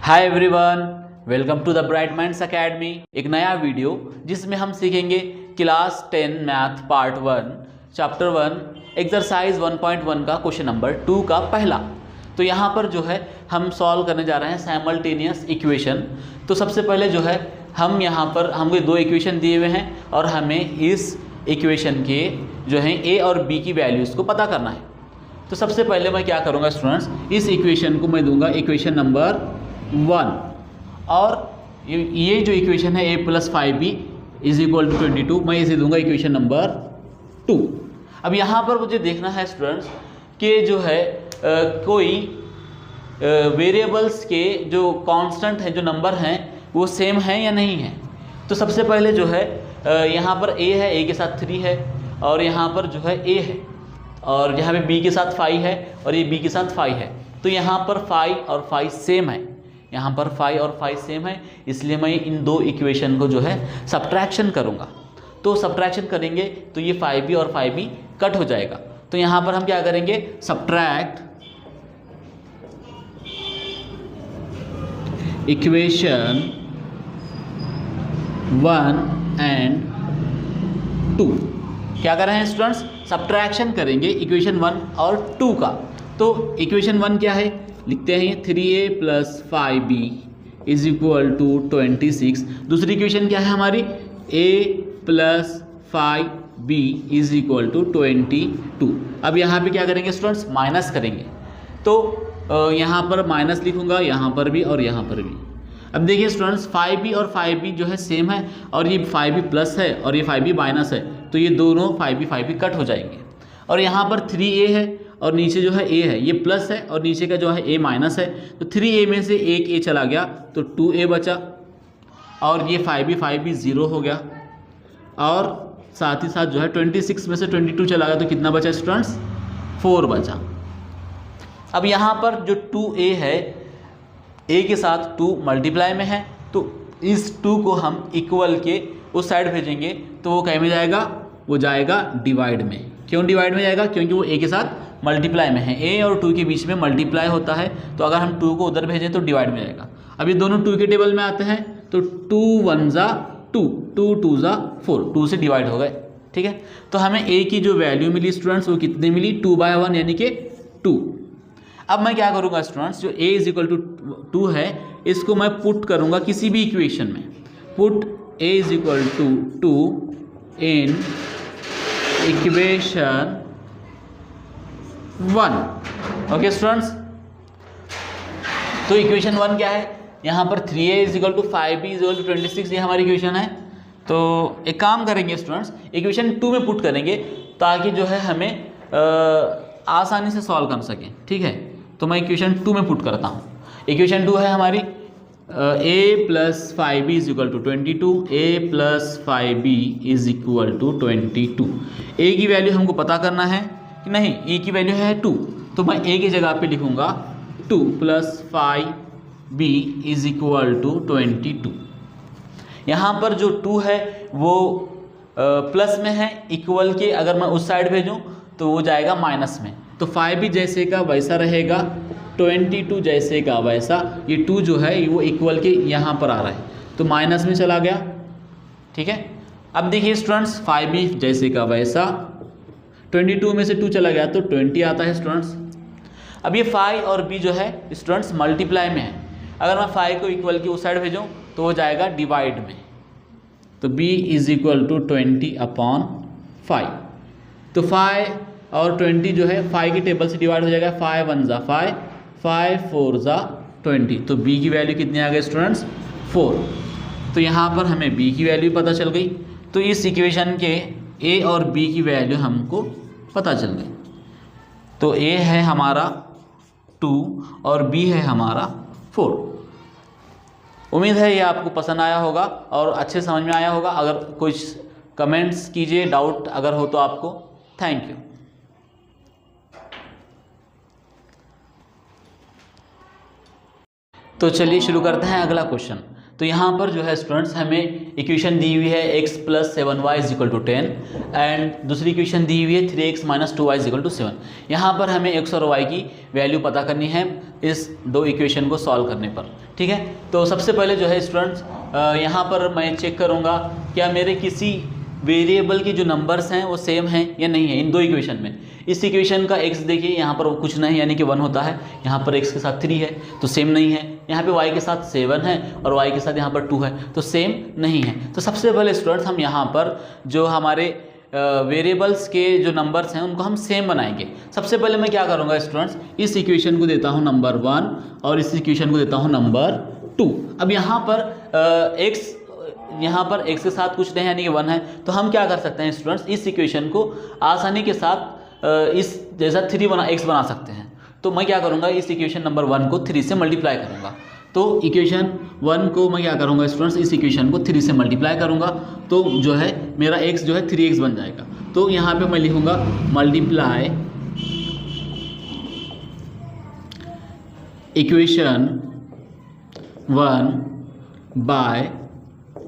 Hi everyone, welcome to the Bright Minds Academy. एक नया video जिसमें हम सीखेंगे class 10 math part 1 chapter 1 exercise 1.1 का क्वेश्चन नंबर 2 का पहला। तो यहाँ पर जो है हम सॉल्व करने जा रहे हैं साइमल्टेनियस इक्वेशन। तो सबसे पहले जो है हम यहाँ पर हमको दो इक्वेशन दिए हुए हैं और हमें इस इक्वेशन के जो है ए और बी की वैल्यूज़ को पता करना है। तो सबसे पहले मैं क्या करूँगा स्टूडेंट्स, इस इक्वेशन को मैं दूंगा इक्वेशन नंबर 1 और ये जो इक्वेशन है a + 5b = 22, मैं इसे दूंगा इक्वेशन नंबर 2। अब यहाँ पर मुझे देखना है स्टूडेंट्स कि जो है कोई वेरिएबल्स के जो कांस्टेंट हैं, जो नंबर हैं, वो सेम हैं या नहीं है। तो सबसे पहले जो है यहाँ पर a है, a के साथ 3 है और यहाँ पर जो है a है और यहाँ पे b के साथ 5 है और ये b के साथ 5 है। तो यहाँ पर 5 और 5 सेम है, यहाँ पर 5 और 5 सेम है, इसलिए मैं इन दो इक्वेशन को जो है सब्ट्रैक्शन करूँगा। तो सब्ट्रैक्शन करेंगे तो ये 5b और 5b कट हो जाएगा। तो यहाँ पर हम क्या करेंगे, सब्ट्रैक्ट इक्वेशन 1 एंड 2। क्या कर रहे हैं स्टूडेंट्स, सब्ट्रैक्शन करेंगे इक्वेशन 1 और 2 का। तो इक्वेशन 1 क्या है, लिखते हैं 3a + 5b = 26। दूसरी इक्वेशन क्या है हमारी, a + 5b = 22। अब यहाँ पे क्या करेंगे स्टूडेंट्स, माइनस करेंगे। तो यहाँ पर माइनस लिखूँगा, यहाँ पर भी और यहाँ पर भी। अब देखिए स्टूडेंट्स, 5b और 5b जो है सेम है और ये 5b प्लस है और ये 5b माइनस है, तो ये दोनों 5b कट हो जाएंगे। और यहाँ पर 3a है और नीचे जो है a है, ये प्लस है और नीचे का जो है a माइनस है। तो 3a में से एक a चला गया तो 2a बचा और ये 5b 0 हो गया और साथ ही साथ जो है 26 में से 22 चला गया तो कितना बचा स्टूडेंट्स, 4 बचा। अब यहाँ पर जो 2a है, a के साथ 2 मल्टीप्लाई में है, तो इस 2 को हम इक्वल के उस साइड भेजेंगे तो वो कहीं में जाएगा, वो जाएगा डिवाइड में। क्यों डिवाइड में जाएगा, क्योंकि वो a के साथ मल्टीप्लाई में है। a और 2 के बीच में मल्टीप्लाई होता है, तो अगर हम 2 को उधर भेजें तो डिवाइड में जाएगा। अब ये दोनों 2 के टेबल में आते हैं तो 2 1 ज़ा 2, 2 2 ज़ा 4, 2 से डिवाइड हो गए। ठीक है, तो हमें a की जो वैल्यू मिली स्टूडेंट्स वो कितनी मिली, 2/1 यानी कि 2। अब मैं क्या करूँगा स्टूडेंट्स, जो a = 2 है इसको मैं पुट करूँगा किसी भी इक्वेशन में। Put a = 2 in equation 1। Okay students, तो इक्वेशन 1 क्या है, यहाँ पर 3a = 5b = 26, ये हमारी इक्वेशन है। तो एक काम करेंगे स्टूडेंट्स, इक्वेशन 2 में पुट करेंगे ताकि जो है हमें आसानी से सॉल्व कर सकें। ठीक है, तो मैं इक्वेशन 2 में पुट करता हूँ। इक्वेशन 2 है हमारी a + 5b = 22, a + 5b = 22। a की वैल्यू हमको पता करना है कि नहीं, a की वैल्यू है 2, तो मैं a की जगह पे लिखूँगा 2 + 5b = 22। यहाँ पर जो 2 है वो प्लस में है, इक्वल के अगर मैं उस साइड भेजूँ तो वो जाएगा माइनस में। तो 5b जैसे का वैसा रहेगा, 22 जैसे का वैसा। ये 2 जो है वो इक्वल के यहाँ पर आ रहा है तो माइनस में चला गया। ठीक है, अब देखिए स्टूडेंट्स, 5b जैसे का वैसा, 22 में से 2 चला गया तो 20 आता है स्टूडेंट्स। अब ये 5 और b जो है स्टूडेंट्स मल्टीप्लाई में है, अगर मैं 5 को इक्वल के उस साइड भेजूँ तो वो जाएगा डिवाइड में। तो b = 20/5। तो 5 और 20 जो है 5 की टेबल से डिवाइड हो जाएगा, 5 1 ज़ा 5, 5 4 ज़ा 20। तो b की वैल्यू कितनी आ गई स्टूडेंट्स, 4। तो यहाँ पर हमें b की वैल्यू पता चल गई। तो इस इक्वेशन के a और b की वैल्यू हमको पता चल गई। तो a है हमारा 2 और b है हमारा 4। उम्मीद है ये आपको पसंद आया होगा और अच्छे समझ में आया होगा। अगर कुछ कमेंट्स कीजिए, डाउट अगर हो तो आपको। Thank you. तो चलिए शुरू करते हैं अगला क्वेश्चन। तो यहाँ पर जो है स्टूडेंट्स हमें इक्वेशन दी हुई है x + 7y = 10 एंड दूसरी इक्वेशन दी हुई है 3x - 2y = 7। यहाँ पर हमें x और y की वैल्यू पता करनी है। इस दो इक्वेशन को सॉल्व करने पर। ठीक है, तो सबसे पहले जो है स्टूडेंट्स यहाँ पर मैं चेक करूँगा क्या मेरे किसी वेरिएबल के जो नंबर्स हैं वो सेम हैं या नहीं है इन दो इक्वेशन में। इस इक्वेशन का x देखिए यहाँ पर कुछ नहीं यानी कि 1 होता है, यहाँ पर x के साथ 3 है तो सेम नहीं है, यहाँ पे y के साथ 7 है और y के साथ यहाँ पर 2 है तो सेम नहीं है। तो सबसे पहले स्टूडेंट्स हम यहाँ पर जो हमारे वेरिएबल्स के जो नंबर्स हैं उनको हम सेम बनाएंगे। सबसे पहले मैं क्या करूँगा स्टूडेंट्स, इस इक्वेशन को देता हूँ नंबर 1 और इस इक्वेशन को देता हूँ नंबर 2। अब यहाँ पर x के साथ कुछ नहीं यानी कि 1 है, तो हम क्या कर सकते हैं स्टूडेंट्स, इस इक्वेशन को आसानी के साथ इस जैसा x बना सकते हैं। तो मैं क्या करूँगा, इस इक्वेशन नंबर 1 को 3 से मल्टीप्लाई करूँगा। तो इक्वेशन 1 को मैं क्या करूँगा स्टूडेंट्स, इस इक्वेशन को 3 से मल्टीप्लाई करूँगा तो जो है मेरा x जो है 3x बन जाएगा। तो यहाँ पे मैं लिखूँगा मल्टीप्लाई इक्वेशन 1 बाय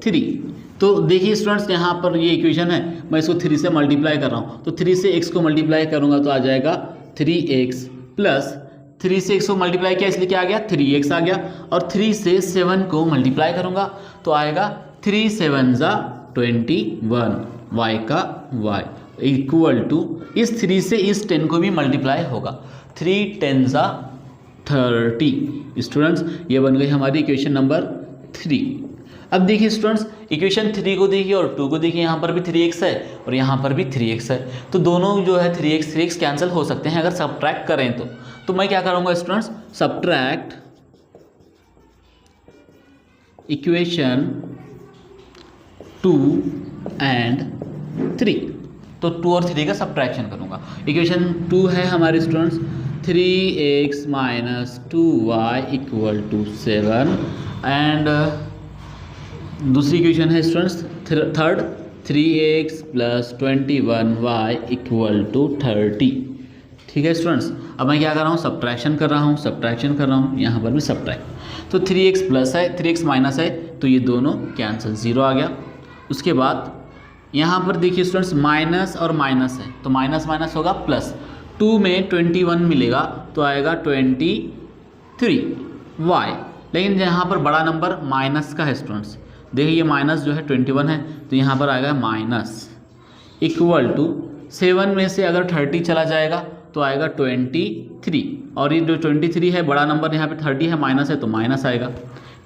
3। तो देखिए स्टूडेंट्स यहाँ पर ये इक्वेशन है, मैं इसको 3 से मल्टीप्लाई कर रहा हूँ तो 3 से x को मल्टीप्लाई करूँगा तो आ जाएगा 3x प्लस 3 से x को मल्टीप्लाई किया इसलिए क्या आ गया 3x आ गया, और 3 से 7 को मल्टीप्लाई करूँगा तो आएगा 3 7 ज़ा 21 y का y इक्वल टू इस 3 से इस 10 को भी मल्टीप्लाई होगा 3 10 ज़ा 30। स्टूडेंट्स ये बन गई हमारी इक्वेशन नंबर 3। अब देखिए स्टूडेंट्स इक्वेशन 3 को देखिए और 2 को देखिए, यहाँ पर भी 3x है और यहाँ पर भी 3x है, तो दोनों जो है 3x कैंसिल हो सकते हैं अगर सब्ट्रैक्ट करें तो मैं क्या करूँगा स्टूडेंट्स, सब्ट्रैक्ट इक्वेशन 2 एंड 3। तो 2 और 3 का सब्ट्रैक्शन करूँगा। इक्वेशन 2 है हमारे students 3x minus 2y equal to 7 and दूसरी इक्वेशन है students third 3x plus 21y equal to 30। ठीक है स्टूडेंट्स, अब मैं क्या कर रहा हूँ, सब्ट्रैक्शन कर रहा हूँ, यहाँ पर भी सब्ट्रैक्ट। तो 3x प्लस है 3x माइनस है तो ये दोनों कैंसिल, 0 आ गया। उसके बाद यहाँ पर देखिए स्टूडेंट्स माइनस और माइनस है तो माइनस माइनस होगा प्लस, 2 में 21 मिलेगा तो आएगा 23y, लेकिन यहाँ पर बड़ा नंबर माइनस का है स्टूडेंट्स, देखिए ये माइनस जो है 21 है तो यहाँ पर आएगा माइनस इक्वल टू 7 में से अगर 30 चला जाएगा तो आएगा 23, और ये जो 23 है बड़ा नंबर यहाँ पे 30 है माइनस है तो माइनस आएगा।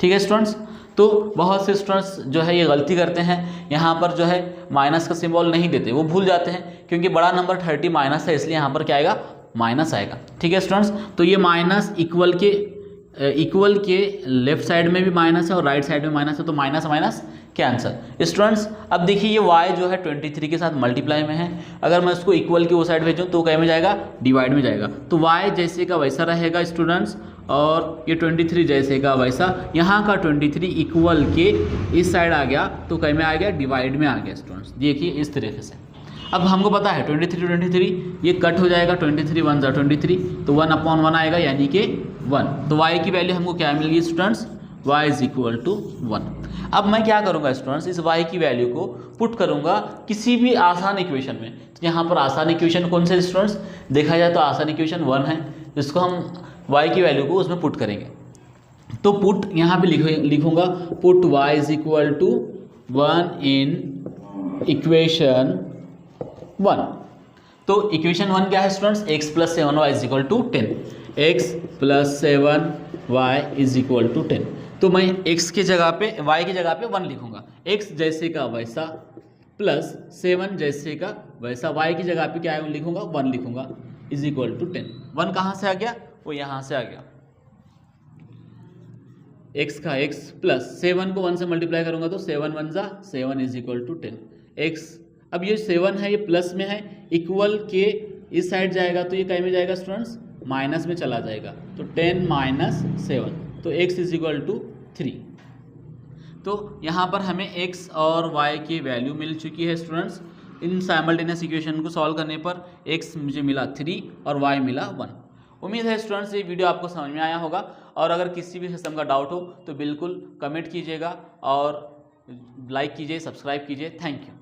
ठीक है स्टूडेंट्स, तो बहुत से स्टूडेंट्स जो है ये गलती करते हैं, यहाँ पर जो है माइनस का सिंबल नहीं देते, वो भूल जाते हैं क्योंकि बड़ा नंबर 30 माइनस है इसलिए यहाँ पर क्या आएगा, माइनस आएगा। ठीक है स्टूडेंट्स, तो ये माइनस इक्वल के लेफ्ट साइड में भी माइनस है और राइट साइड में माइनस है तो माइनस माइनस कैंसर। स्टूडेंट्स अब देखिए ये y जो है 23 के साथ मल्टीप्लाई में है, अगर मैं उसको इक्वल के वो साइड भेजूँ तो क्या में जाएगा, डिवाइड में जाएगा, तो y जैसे का वैसा रहेगा स्टूडेंट्स, और ये 23 जैसे का वैसा, यहाँ का 23 इक्वल के इस साइड आ गया तो क्या में आ गया, डिवाइड में आ गया। स्टूडेंट्स देखिए इस तरीके से, अब हमको पता है 23 ये कट हो जाएगा, 23 1 ज़ा 23 तो 1/1 आएगा यानी कि 1, तो y की वैल्यू हमको क्या मिल गई students, y is equal to 1। अब मैं क्या करूँगा स्टूडेंट्स, इस y की वैल्यू को पुट करूँगा किसी भी आसान इक्वेशन में। तो यहाँ पर आसान इक्वेशन कौन से स्टूडेंट्स, देखा जाए तो आसान इक्वेशन 1 है, इसको हम y की वैल्यू को उसमें पुट करेंगे। तो पुट यहाँ पे लिखूँगा put y is equal to 1 in equation 1। तो इक्वेशन 1 क्या है students, x plus 7y is equal to 10, x plus 7y is equal to 10। तो मैं x के जगह पे y की जगह पे 1 लिखूंगा, x जैसे का वैसा प्लस 7 जैसे का वैसा, y की जगह पे क्या लिखूंगा, 1 लिखूंगा इज इक्वल टू 10। 1 कहाँ से आ गया, वो यहाँ से आ गया, x का x प्लस 7 को 1 से मल्टीप्लाई करूंगा तो 7 1 ज़ा 7 इज इक्वल टू 10 x। अब ये 7 है ये प्लस में है, इक्वल के इस साइड जाएगा तो ये क्या में जाएगा स्टूडेंट्स, माइनस में चला जाएगा तो 10 माइनस 7 तो x इज इक्वल टू 3। तो यहाँ पर हमें x और y की वैल्यू मिल चुकी है स्टूडेंट्स। इन साइमल्टेनियस इक्वेशन को सॉल्व करने पर x मुझे मिला 3 और y मिला 1। उम्मीद है स्टूडेंट्स ये वीडियो आपको समझ में आया होगा, और अगर किसी भी किस्म का डाउट हो तो बिल्कुल कमेंट कीजिएगा और लाइक कीजिए, सब्सक्राइब कीजिए। Thank you.